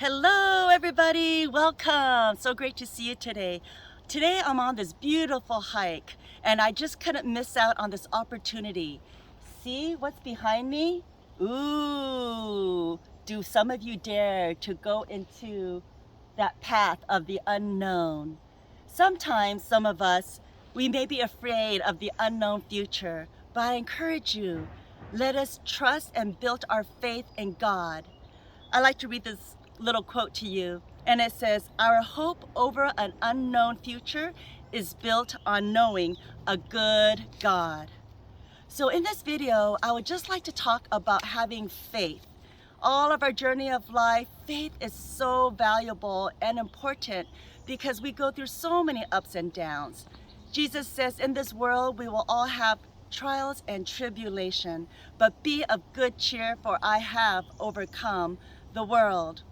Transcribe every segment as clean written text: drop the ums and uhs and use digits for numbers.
Hello everybody, welcome. So great to see you today. Today I'm on this beautiful hike and I just couldn't miss out on this opportunity. See what's behind me? Ooh, do some of you dare to go into that path of the unknown? Sometimes some of us, we may be afraid of the unknown future, but I encourage you, let us trust and build our faith in God. I like to read this little quote to you, and it says, "Our hope over an unknown future is built on knowing a good God." So in this video, I would just like to talk about having faith. All of our journey of life, faith is so valuable and important because we go through so many ups and downs. Jesus says, in this world, we will all have trials and tribulation, but be of good cheer, for I have overcome the world.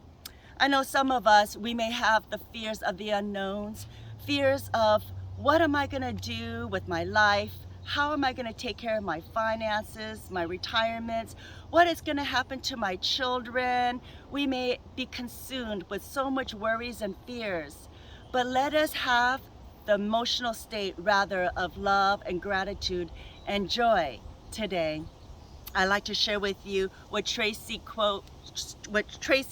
I know some of us, we may have the fears of the unknowns, fears of what am I going to do with my life? How am I going to take care of my finances, my retirements? What is going to happen to my children? We may be consumed with so much worries and fears, but let us have the emotional state rather of love and gratitude and joy today. I like to share with you what Tracy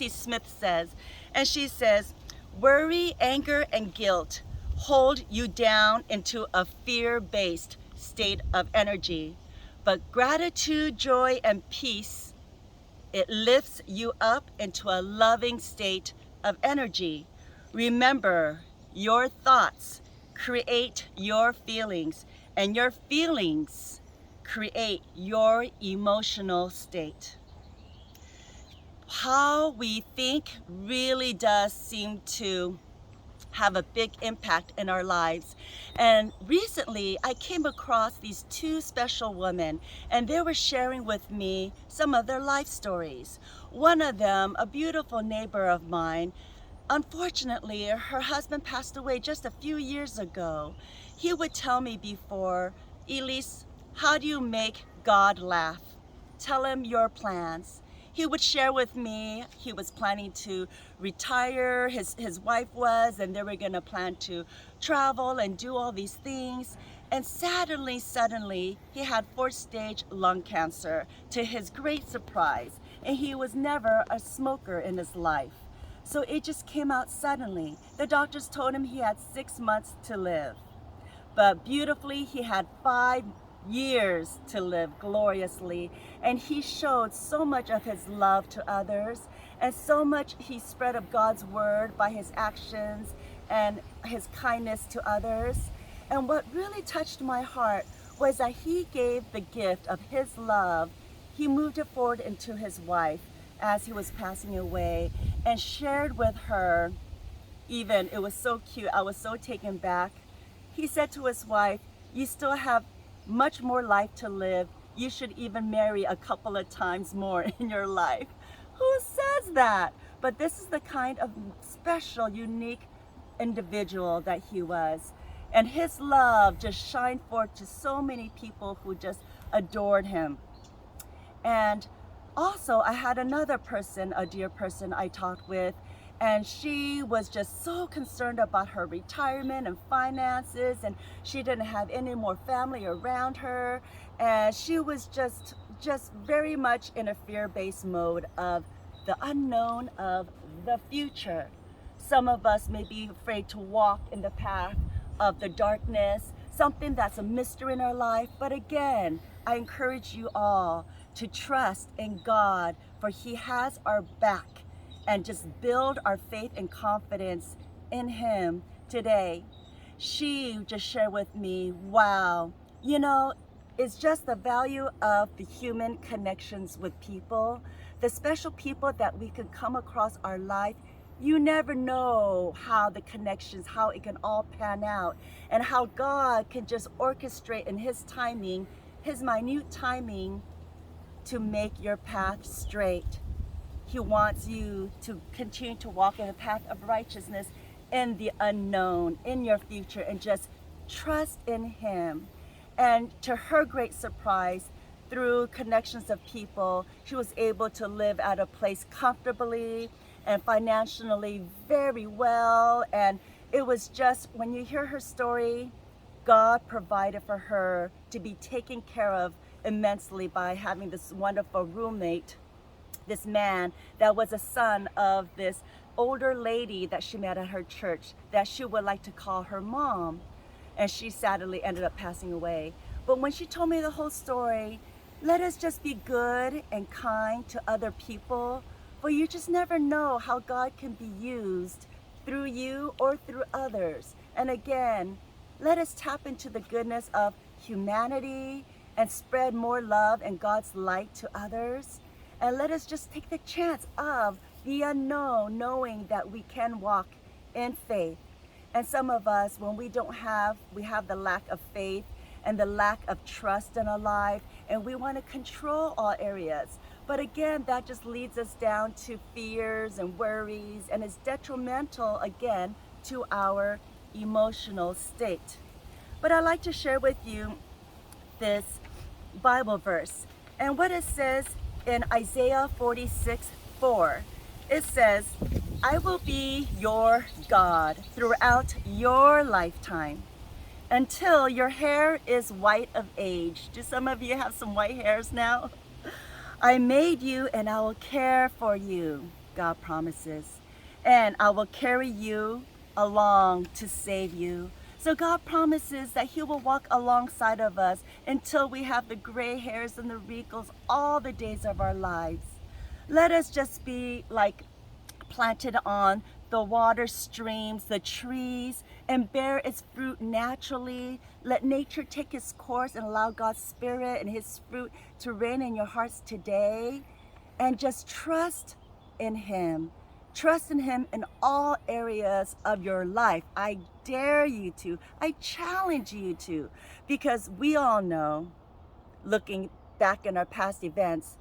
Smith says, and she says, "Worry, anger, and guilt hold you down into a fear-based state of energy, but gratitude, joy, and peace, it lifts you up into a loving state of energy. Remember, your thoughts create your feelings, and your feelings create your emotional state." How we think really does seem to have a big impact in our lives. And recently I came across these two special women, and they were sharing with me some of their life stories. One of them, a beautiful neighbor of mine, unfortunately her husband passed away just a few years ago. He would tell me before, "Elise, how do you make God laugh? Tell him your plans." He would share with me he was planning to retire, his wife was, and they were going to plan to travel and do all these things. And suddenly, he had 4th-stage lung cancer, to his great surprise. And he was never a smoker in his life. So it just came out suddenly. The doctors told him he had 6 months to live. But beautifully, he had 5 years to live gloriously, and he showed so much of his love to others, and so much he spread of God's word by his actions and his kindness to others. And what really touched my heart was that he gave the gift of his love. He moved it forward into his wife as he was passing away and shared with her. Even, it was so cute, I was so taken back. He said to his wife, "You still have much more life to live. You should even marry a couple of times more in your life." Who says that? But this is the kind of special, unique individual that he was. And his love just shined forth to so many people who just adored him. And also, I had another person, a dear person I talked with, and she was just so concerned about her retirement and finances, and she didn't have any more family around her, and she was just very much in a fear-based mode of the unknown of the future. Some of us may be afraid to walk in the path of the darkness, something that's a mystery in our life. But again, I encourage you all to trust in God, for he has our back, and just build our faith and confidence in him today. She just shared with me, wow, it's just the value of the human connections with people, the special people that we can come across our life. You never know how the connections, how it can all pan out, and how God can just orchestrate in his timing, his minute timing, to make your path straight. He wants you to continue to walk in the path of righteousness in the unknown, in your future, and just trust in him. And to her great surprise, through connections of people, she was able to live at a place comfortably and financially very well. And it was just, when you hear her story, God provided for her to be taken care of immensely by having this wonderful roommate, this man that was a son of this older lady that she met at her church that she would like to call her mom. And she sadly ended up passing away. But when she told me the whole story, let us just be good and kind to other people, for you just never know how God can be used through you or through others. And again, let us tap into the goodness of humanity and spread more love and God's light to others. And let us just take the chance of the unknown, knowing that we can walk in faith. And some of us, when we have the lack of faith and the lack of trust in our life, and we want to control all areas. But again, that just leads us down to fears and worries, and is detrimental again to our emotional state. But I'd like to share with you this Bible verse, and what it says in Isaiah 46:4. It says, I will be your God throughout your lifetime until your hair is white of age. Do some of you have some white hairs now? I made you and I will care for you, God promises. And I will carry you along to save you. So God promises that He will walk alongside of us until we have the gray hairs and the wrinkles all the days of our lives. Let us just be like planted on the water streams, the trees, and bear its fruit naturally. Let nature take its course and allow God's Spirit and His fruit to reign in your hearts today. And just trust in Him. Trust in Him in all areas of your life. I dare you to. I challenge you to. Because we all know, looking back in our past events,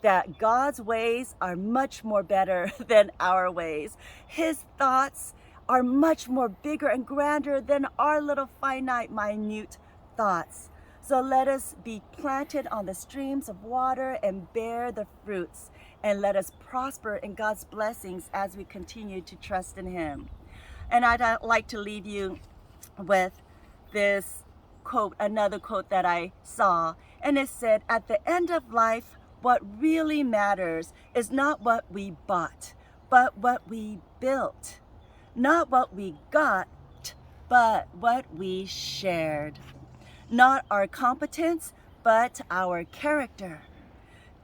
that God's ways are much more better than our ways. His thoughts are much more bigger and grander than our little finite, minute thoughts. So let us be planted on the streams of water and bear the fruits. And let us prosper in God's blessings as we continue to trust in Him. And I'd like to leave you with this quote, another quote that I saw. And it said, at the end of life, what really matters is not what we bought, but what we built. Not what we got, but what we shared. Not our competence, but our character.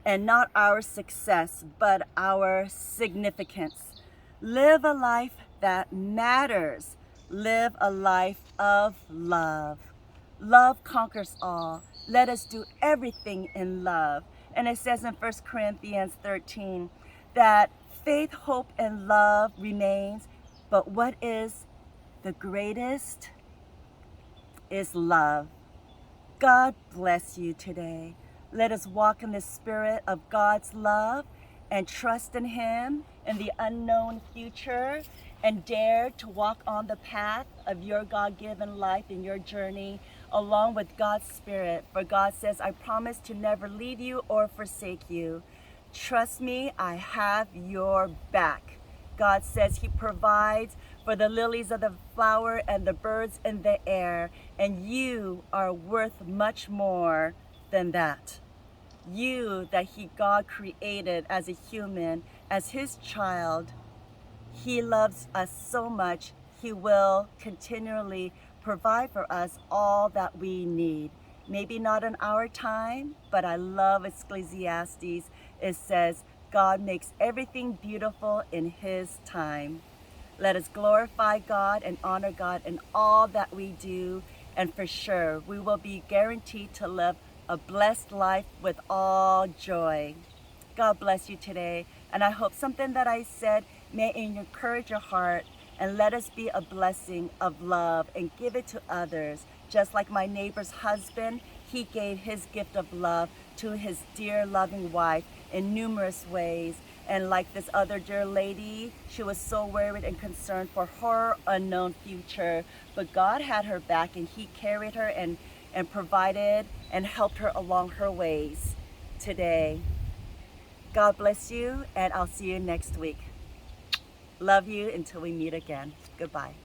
And not our success, but our significance. Live a life that matters. Live a life of love. Love conquers all. Let us do everything in love. And it says in 1 Corinthians 13 that faith, hope, and love remains, but what is the greatest is love. God bless you today. Let us walk in the spirit of God's love and trust in Him in the unknown future, and dare to walk on the path of your God-given life in your journey along with God's Spirit. For God says, I promise to never leave you or forsake you. Trust me, I have your back. God says He provides for the lilies of the flower and the birds in the air, and you are worth much more than that. You that God created as a human, as His child. He loves us so much, He will continually provide for us all that we need. Maybe not in our time, but I love Ecclesiastes. It says, God makes everything beautiful in His time. Let us glorify God and honor God in all that we do, and for sure, we will be guaranteed to live a blessed life with all joy. God bless you today, and I hope something that I said may encourage your heart, and let us be a blessing of love and give it to others. Just like my neighbor's husband, he gave his gift of love to his dear loving wife in numerous ways. And like this other dear lady, she was so worried and concerned for her unknown future, but God had her back, and He carried her and provided and helped her along her ways today. God bless you, and I'll see you next week. Love you until we meet again. Goodbye.